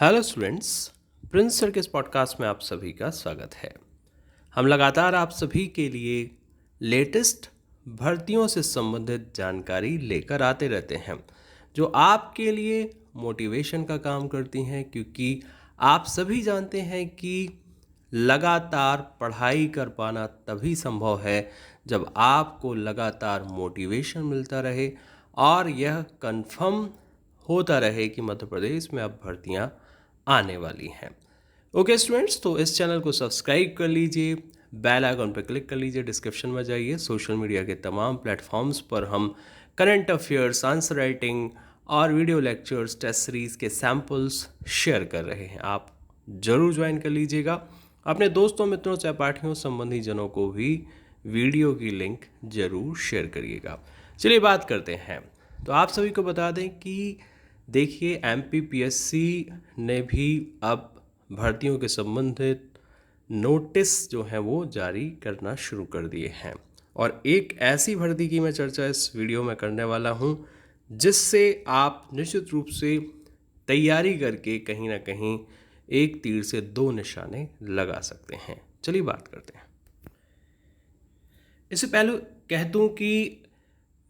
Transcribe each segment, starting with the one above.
Hello students, Prince sir के इस podcast में आप सभी का स्वागत है। हम लगातार आप सभी के लिए लेटेस्ट भर्तियों से संबंधित जानकारी लेकर आते रहते हैं जो आपके लिए मोटिवेशन का काम करती हैं, क्योंकि आप सभी जानते हैं कि लगातार पढ़ाई कर पाना तभी संभव है जब आपको लगातार मोटिवेशन मिलता रहे और यह कंफर्म होता रहे कि मध्य प्रदेश में अब भर्तियां आने वाली हैं। ओके स्टूडेंट्स, तो इस चैनल को सब्सक्राइब कर लीजिए, बेल आइकन पर क्लिक कर लीजिए, डिस्क्रिप्शन में जाइए। सोशल मीडिया के तमाम प्लेटफॉर्म्स पर हम करंट अफेयर्स, आंसर राइटिंग और वीडियो लेक्चर्स, टेस्ट सीरीज के सैम्पल्स शेयर कर रहे हैं। आप जरूर ज्वाइन कर लीजिएगा। अपने दोस्तों, मित्रों, सहपाठियों, संबंधी जनों को भी वीडियो की लिंक जरूर शेयर करिएगा। चलिए बात करते हैं। तो आप सभी को बता दें कि देखिए, एमपीपीएससी ने भी अब भर्तियों के संबंधित नोटिस जो हैं वो जारी करना शुरू कर दिए हैं, और एक ऐसी भर्ती की मैं चर्चा इस वीडियो में करने वाला हूं जिससे आप निश्चित रूप से तैयारी करके कहीं ना कहीं एक तीर से दो निशाने लगा सकते हैं। चलिए बात करते हैं। इससे पहले कह दूं कि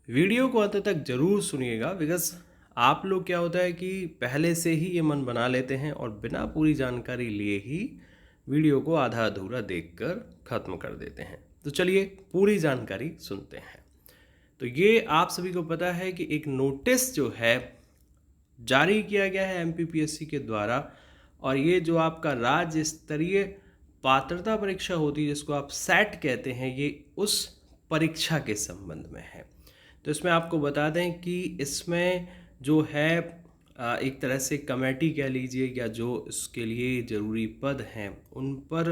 वीडियो को अंत तक जरूर सुनिएगा, बिकॉज आप लोग क्या होता है कि पहले से ही ये मन बना लेते हैं और बिना पूरी जानकारी लिए ही वीडियो को आधा अधूरा देखकर ख़त्म कर देते हैं। तो चलिए पूरी जानकारी सुनते हैं। तो ये आप सभी को पता है कि एक नोटिस जो है जारी किया गया है एमपीपीएससी के द्वारा, और ये जो आपका राज्य स्तरीय पात्रता परीक्षा होती है जिसको आप सेट कहते हैं, ये उस परीक्षा के संबंध में है। तो इसमें आपको बता दें कि इसमें जो है एक तरह से कमेटी कह लीजिए, या जो इसके लिए ज़रूरी पद हैं उन पर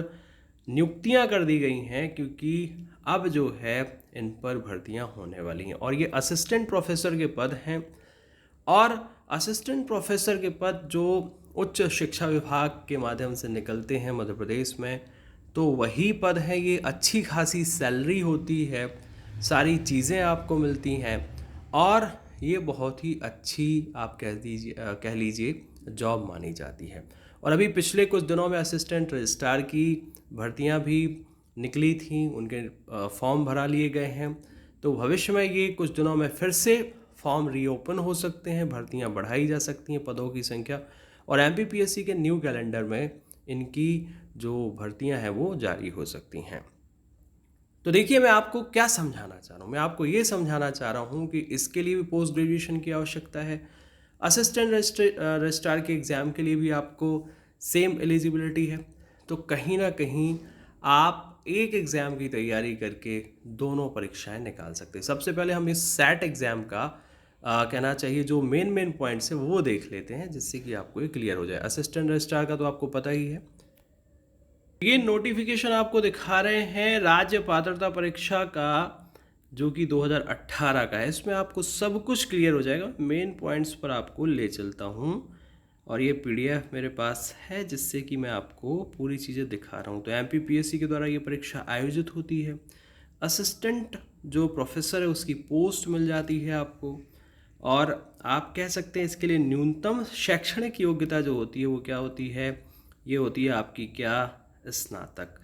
नियुक्तियां कर दी गई हैं, क्योंकि अब जो है इन पर भर्तियां होने वाली हैं। और ये असिस्टेंट प्रोफेसर के पद हैं, और असिस्टेंट प्रोफेसर के पद जो उच्च शिक्षा विभाग के माध्यम से निकलते हैं मध्य प्रदेश में, तो वही पद है। ये अच्छी खासी सैलरी होती है, सारी चीज़ें आपको मिलती हैं, और ये बहुत ही अच्छी आप कह लीजिए जॉब मानी जाती है। और अभी पिछले कुछ दिनों में असिस्टेंट रजिस्ट्रार की भर्तियां भी निकली थी, उनके फॉर्म भरा लिए गए हैं। तो भविष्य में ये कुछ दिनों में फिर से फॉर्म रीओपन हो सकते हैं, भर्तियां बढ़ाई जा सकती हैं, पदों की संख्या, और एमपीपीएससी के न्यू कैलेंडर में इनकी जो भर्तियां हैं वो जारी हो सकती हैं। तो देखिए, मैं आपको क्या समझाना चाह रहा हूँ। मैं आपको ये समझाना चाह रहा हूँ कि इसके लिए भी पोस्ट ग्रेजुएशन की आवश्यकता है। असिस्टेंट रजिस्ट्रार के एग्ज़ाम के लिए भी आपको सेम एलिजिबिलिटी है। तो कहीं ना कहीं आप एक एग्ज़ाम की तैयारी करके दोनों परीक्षाएं निकाल सकते हैं। सबसे पहले हम इस सेट एग्ज़ाम का कहना चाहिए जो मेन पॉइंट्स है वो देख लेते हैं, जिससे कि आपको ये क्लियर हो जाए। असिस्टेंट रजिस्ट्रार का तो आपको पता ही है। ये नोटिफिकेशन आपको दिखा रहे हैं राज्य पात्रता परीक्षा का, जो कि 2018 का है। इसमें आपको सब कुछ क्लियर हो जाएगा। मेन पॉइंट्स पर आपको ले चलता हूँ, और ये पीडीएफ मेरे पास है जिससे कि मैं आपको पूरी चीज़ें दिखा रहा हूँ। तो एमपीपीएससी के द्वारा ये परीक्षा आयोजित होती है। असिस्टेंट जो प्रोफेसर है उसकी पोस्ट मिल जाती है आपको, और आप कह सकते हैं इसके लिए न्यूनतम शैक्षणिक योग्यता जो होती है वो क्या होती है, ये होती है आपकी क्या, स्नातक।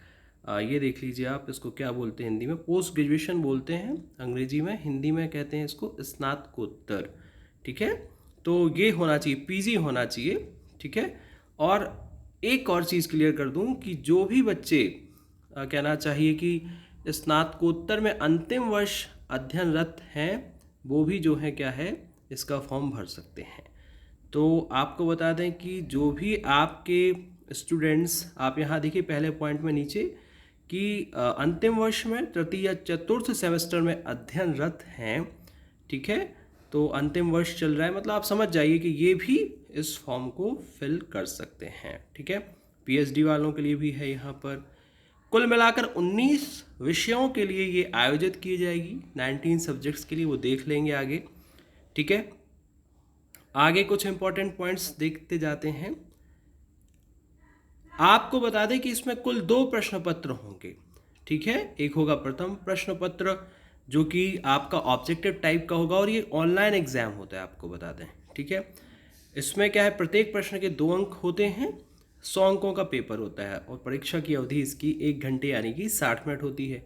ये देख लीजिए आप, इसको क्या बोलते हैं हिंदी में, पोस्ट ग्रेजुएशन बोलते हैं अंग्रेजी में, हिंदी में कहते हैं इसको स्नातकोत्तर। ठीक है, तो ये होना चाहिए, पीजी होना चाहिए। ठीक है, और एक और चीज़ क्लियर कर दूं कि जो भी बच्चे कहना चाहिए कि स्नातकोत्तर में अंतिम वर्ष अध्ययनरत हैं, वो भी जो है क्या है, इसका फॉर्म भर सकते हैं। तो आपको बता दें कि जो भी आपके स्टूडेंट्स, आप यहाँ देखिए पहले पॉइंट में नीचे कि अंतिम वर्ष में तृतीय या चतुर्थ सेमेस्टर में अध्ययनरत हैं। ठीक है, तो अंतिम वर्ष चल रहा है, मतलब आप समझ जाइए कि ये भी इस फॉर्म को फिल कर सकते हैं। ठीक है, पीएचडी वालों के लिए भी है यहाँ पर। कुल मिलाकर 19 विषयों के लिए ये आयोजित की जाएगी, 19 सब्जेक्ट्स के लिए, वो देख लेंगे आगे। ठीक है, आगे कुछ इंपॉर्टेंट पॉइंट्स देखते जाते हैं। आपको बता दें कि इसमें कुल 2 प्रश्न पत्र होंगे। ठीक है, एक होगा प्रथम प्रश्न पत्र जो कि आपका ऑब्जेक्टिव टाइप का होगा, और ये ऑनलाइन एग्जाम होता है, आपको बता दें। ठीक है, इसमें क्या है, प्रत्येक प्रश्न के 2 अंक होते हैं, 100 अंकों का पेपर होता है और परीक्षा की अवधि इसकी 1 घंटे यानी कि 60 मिनट होती है।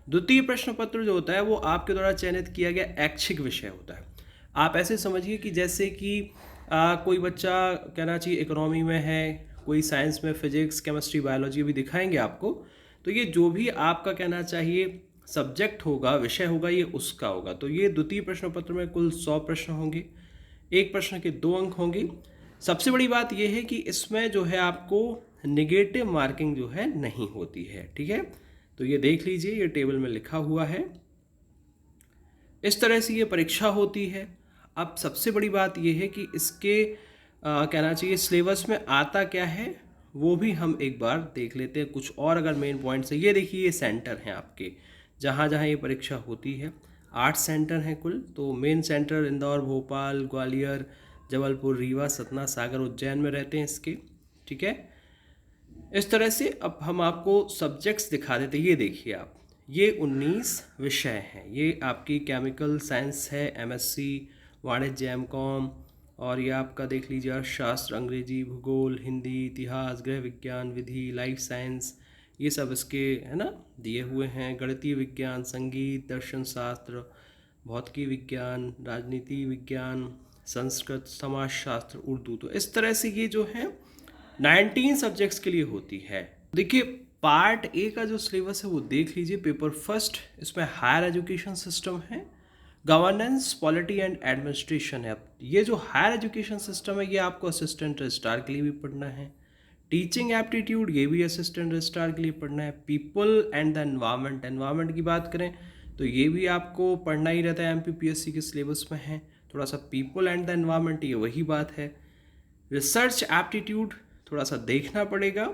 द्वितीय प्रश्न पत्र जो होता है वो आपके द्वारा चयनित किया गया ऐच्छिक विषय होता है। आप ऐसे समझिए कि जैसे कि कोई बच्चा कहना चाहिए इकोनॉमी में है, कोई साइंस में, फिजिक्स, केमिस्ट्री, बायोलॉजी भी दिखाएंगे आपको, तो ये जो भी आपका कहना चाहिए सब्जेक्ट होगा, विषय होगा, ये उसका होगा। तो ये द्वितीय प्रश्न पत्र में कुल 100 प्रश्न होंगे, एक प्रश्न के 2 अंक होंगे। सबसे बड़ी बात यह है कि इसमें जो है आपको नेगेटिव मार्किंग जो है नहीं होती है, ठीक है। तो ये देख लीजिए, ये टेबल में लिखा हुआ है, इस तरह से ये परीक्षा होती है। अब सबसे बड़ी बात यह है कि इसके कहना चाहिए सिलेबस में आता क्या है वो भी हम एक बार देख लेते हैं। कुछ और अगर मेन पॉइंट्स है, ये देखिए ये सेंटर हैं आपके जहाँ जहाँ ये परीक्षा होती है। 8 सेंटर हैं कुल। तो मेन सेंटर इंदौर, भोपाल, ग्वालियर, जबलपुर, रीवा, सतना, सागर, उज्जैन में रहते हैं इसके, ठीक है। इस तरह से अब हम आपको सब्जेक्ट्स दिखा देते हैं। ये देखिए आप, ये 19 विषय हैं। ये आपकी केमिकल साइंस है, एमएससी, वाणिज्य एमकॉम, और ये आपका देख लीजिए अर्थशास्त्र, अंग्रेजी, भूगोल, हिंदी, इतिहास, गृह विज्ञान, विधि, लाइफ साइंस, ये सब इसके है ना दिए हुए हैं। गणितीय विज्ञान, संगीत, दर्शन शास्त्र, भौतिकी विज्ञान, राजनीति विज्ञान, संस्कृत, समाजशास्त्र, उर्दू। तो इस तरह से ये जो है 19 सब्जेक्ट्स के लिए होती है। देखिए पार्ट ए का जो सिलेबस है वो देख लीजिए। पेपर फर्स्ट, इसमें हायर एजुकेशन सिस्टम है, गवर्नेंस, पॉलिटी एंड एडमिनिस्ट्रेशन है। अब ये जो हायर एजुकेशन सिस्टम है ये आपको असिस्टेंट रजिस्ट्रार के लिए भी पढ़ना है। टीचिंग एप्टीट्यूड, ये भी असिस्टेंट रजिस्ट्रार के लिए पढ़ना है। People and the environment, environment की बात करें तो ये भी आपको पढ़ना ही रहता है, एमपीपीएससी के सिलेबस में है। थोड़ा सा पीपल एंड द एनवायरनमेंट, ये वही बात है। रिसर्च एप्टीट्यूड थोड़ा सा देखना पड़ेगा।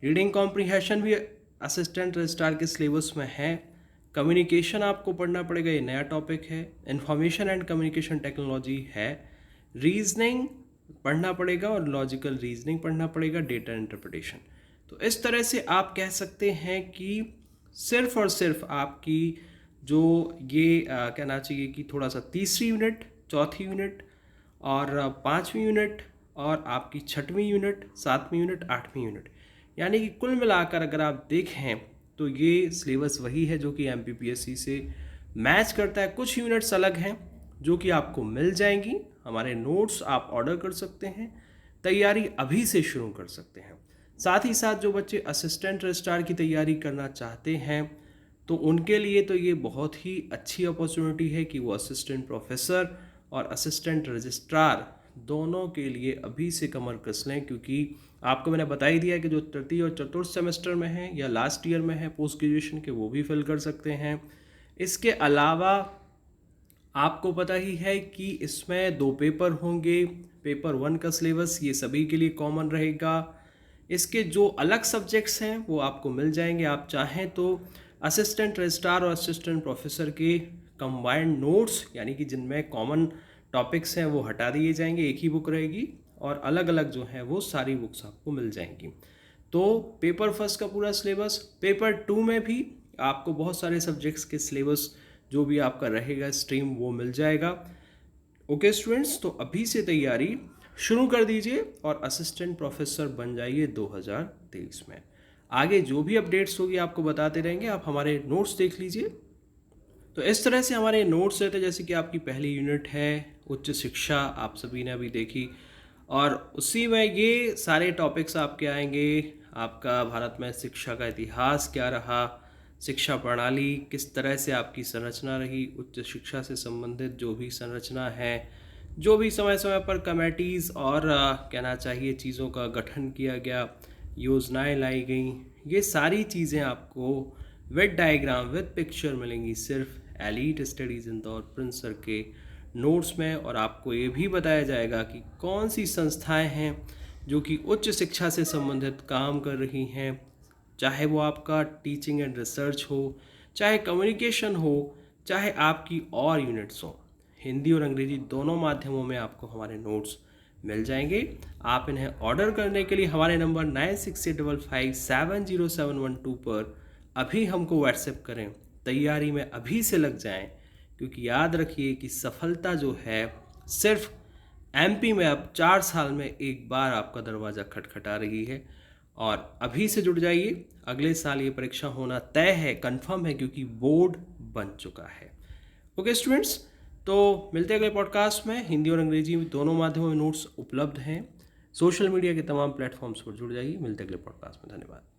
रीडिंग कॉम्प्रीहेंशन भी असिस्टेंट रजिस्ट्रार के सिलेबस में है। कम्युनिकेशन आपको पढ़ना पड़ेगा, ये नया टॉपिक है। इंफॉर्मेशन एंड कम्युनिकेशन टेक्नोलॉजी है। रीजनिंग पढ़ना पड़ेगा और लॉजिकल रीजनिंग पढ़ना पड़ेगा, डेटा इंटरप्रिटेशन। तो इस तरह से आप कह सकते हैं कि सिर्फ और सिर्फ आपकी जो ये कहना चाहिए कि थोड़ा सा तीसरी यूनिट, चौथी यूनिट और 5वीं यूनिट और आपकी 6वीं यूनिट, 7वीं यूनिट, 8वीं यूनिट, यानी कि कुल मिलाकर अगर आप देखें तो ये सिलेबस वही है जो कि एमपीपीएससी से मैच करता है। कुछ यूनिट्स अलग हैं जो कि आपको मिल जाएंगी। हमारे नोट्स आप ऑर्डर कर सकते हैं, तैयारी अभी से शुरू कर सकते हैं। साथ ही साथ जो बच्चे असिस्टेंट रजिस्ट्रार की तैयारी करना चाहते हैं तो उनके लिए तो ये बहुत ही अच्छी अपॉर्चुनिटी है कि वो असिस्टेंट प्रोफेसर और असिस्टेंट रजिस्ट्रार दोनों के लिए अभी से कमर कस लें, क्योंकि आपको मैंने बता ही दिया कि जो तृतीय और चतुर्थ सेमेस्टर में है या लास्ट ईयर में है पोस्ट ग्रेजुएशन के, वो भी फिल कर सकते हैं। इसके अलावा आपको पता ही है कि इसमें 2 पेपर होंगे। पेपर 1 का सिलेबस ये सभी के लिए कॉमन रहेगा। इसके जो अलग सब्जेक्ट्स हैं वो आपको मिल जाएंगे। आप चाहें तो असिस्टेंट रजिस्ट्रार और असिस्टेंट प्रोफेसर के कंबाइंड नोट्स, यानी कि जिनमें कॉमन टॉपिक्स हैं, वो हटा दिए जाएंगे, एक ही बुक रहेगी, और अलग अलग जो है वो सारी बुक्स आपको मिल जाएंगी। तो पेपर फर्स्ट का पूरा सिलेबस, पेपर 2 में भी आपको बहुत सारे सब्जेक्ट्स के सिलेबस जो भी आपका रहेगा स्ट्रीम वो मिल जाएगा। ओके स्टूडेंट्स, तो अभी से तैयारी शुरू कर दीजिए और असिस्टेंट प्रोफेसर बन जाइए 2023 में। आगे जो भी अपडेट्स होगी आपको बताते रहेंगे। आप हमारे नोट्स देख लीजिए। तो इस तरह से हमारे नोट्स रहते हैं, जैसे कि आपकी पहली यूनिट है उच्च शिक्षा, आप सभी ने अभी देखी, और उसी में ये सारे टॉपिक्स आपके आएंगे। आपका भारत में शिक्षा का इतिहास क्या रहा, शिक्षा प्रणाली किस तरह से आपकी संरचना रही, उच्च शिक्षा से संबंधित जो भी संरचना है, जो भी समय समय पर कमेटीज़ और कहना चाहिए चीज़ों का गठन किया गया, योजनाएं लाई गई, ये सारी चीज़ें आपको विद डायग्राम विद पिक्चर मिलेंगी सिर्फ elite studies Indore Prince sir के नोट्स में। और आपको ये भी बताया जाएगा कि कौन सी संस्थाएं हैं जो कि उच्च शिक्षा से संबंधित काम कर रही हैं, चाहे वो आपका टीचिंग एंड रिसर्च हो, चाहे कम्युनिकेशन हो, चाहे आपकी और यूनिट्स हो। हिंदी और अंग्रेजी दोनों माध्यमों में आपको हमारे नोट्स मिल जाएंगे। आप इन्हें ऑर्डर करने के लिए हमारे नंबर 9685570712 पर अभी हमको व्हाट्सएप करें। तैयारी में अभी से लग जाएं, क्योंकि याद रखिए कि सफलता जो है सिर्फ एमपी में अब 4 साल में एक बार आपका दरवाज़ा खटखटा रही है और अभी से जुड़ जाइए। अगले साल ये परीक्षा होना तय है, कंफर्म है, क्योंकि बोर्ड बन चुका है। ओके स्टूडेंट्स, तो मिलते हैं अगले पॉडकास्ट में। हिंदी और अंग्रेजी में दोनों माध्यमों में नोट्स उपलब्ध हैं। सोशल मीडिया के तमाम प्लेटफॉर्म्स पर जुड़ जाइए। मिलते हैं अगले पॉडकास्ट में। धन्यवाद।